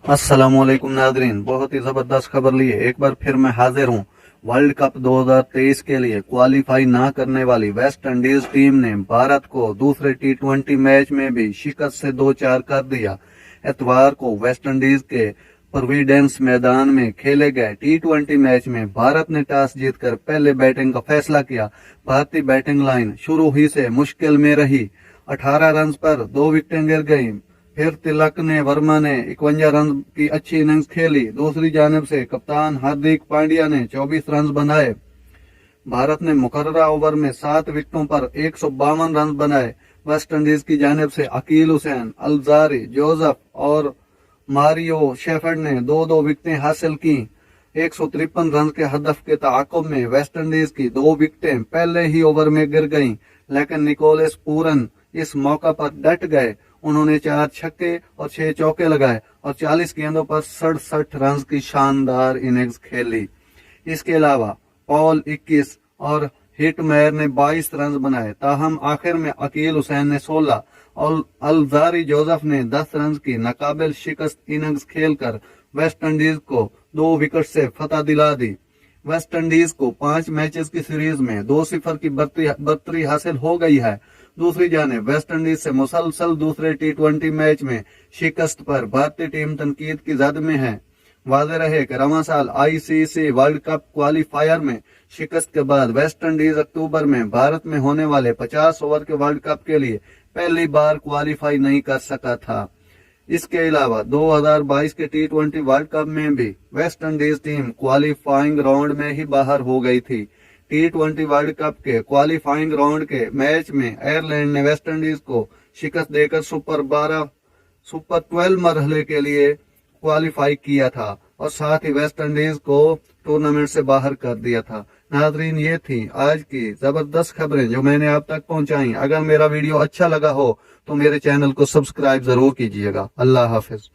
अस्सलामुअलैकुम नादरीन, बहुत ही जबरदस्त खबर लिए एक बार फिर मैं हाजिर हूँ। वर्ल्ड कप 2023 के लिए क्वालिफाई ना करने वाली वेस्ट इंडीज टीम ने भारत को दूसरे टी20 मैच में भी शिकस्त से 2-4 कर दिया। इतवार को वेस्ट इंडीज के प्रोविडेंस मैदान में खेले गए टी20 मैच में भारत ने टॉस जीतकर पहले बैटिंग का फैसला किया। भारतीय बैटिंग लाइन शुरू ही से मुश्किल में रही। 18 रन पर 2 विकेटें गिर गईं। फिर तिलक ने वर्मा ने 51 रन की अच्छी इनिंग्स खेली। दूसरी जानिब से कप्तान हार्दिक पांड्या ने 24 रन बनाए। भारत ने मुकर्ररा ओवर में 7 विकेटों पर 152 रन बनाए। वेस्ट इंडीज की जानिब से अकील हुसैन, अलजारी, जोसेफ और मारियो शेफर्ड ने 2-2 विकेटें हासिल की। 153 रन के हदफ के ताक़ुब में वेस्ट इंडीज की 2 विकेटें पहले ही ओवर में गिर गईं, लेकिन निकोलस पूरन इस मौका पर डट गए। उन्होंने 4 छक्के और 6 चौके लगाए और 40 गेंदों पर 67 रन की शानदार इनिंग्स खेली। इसके अलावा पॉल 21 और हिटमेयर ने 22 रन बनाए। ताहम आखिर में अकील हुसैन ने 16 और अलजारी जोसेफ ने 10 रन की नाकाबिल शिकस्त इनिंग्स खेलकर वेस्ट इंडीज को 2 विकेट से फतह दिला दी। वेस्ट इंडीज को 5 मैचेस की सीरीज में 2-0 की बर्तरी हासिल हो गई है। दूसरी जानिब वेस्ट इंडीज से मुसलसल दूसरे टी20 मैच में शिकस्त पर भारतीय टीम तनकीद की जद में है। वाज़ेह रहे कि रवां साल आईसीसी वर्ल्ड कप क्वालिफायर में शिकस्त के बाद वेस्ट इंडीज अक्टूबर में भारत में होने वाले 50 ओवर के वर्ल्ड कप के लिए पहली बार क्वालिफाई नहीं कर सका था। इसके अलावा 2022 के टी20 वर्ल्ड कप में भी West Indies team qualifying round में ही बाहर हो गई थी। टी20 वर्ल्ड कप के क्वालिफाइंग राउंड के मैच में आयरलैंड ने वेस्ट इंडीज को शिकस्त देकर सुपर 12 मरहले के लिए क्वालिफाई किया था और साथ ही वेस्ट इंडीज को टूर्नामेंट से बाहर कर दिया था। नाजरीन, ये थी आज की जबरदस्त खबरें जो मैंने आप तक पहुंचाई। अगर मेरा वीडियो अच्छा लगा हो तो मेरे चैनल को सब्सक्राइब जरूर कीजिएगा। अल्लाह हाफिज।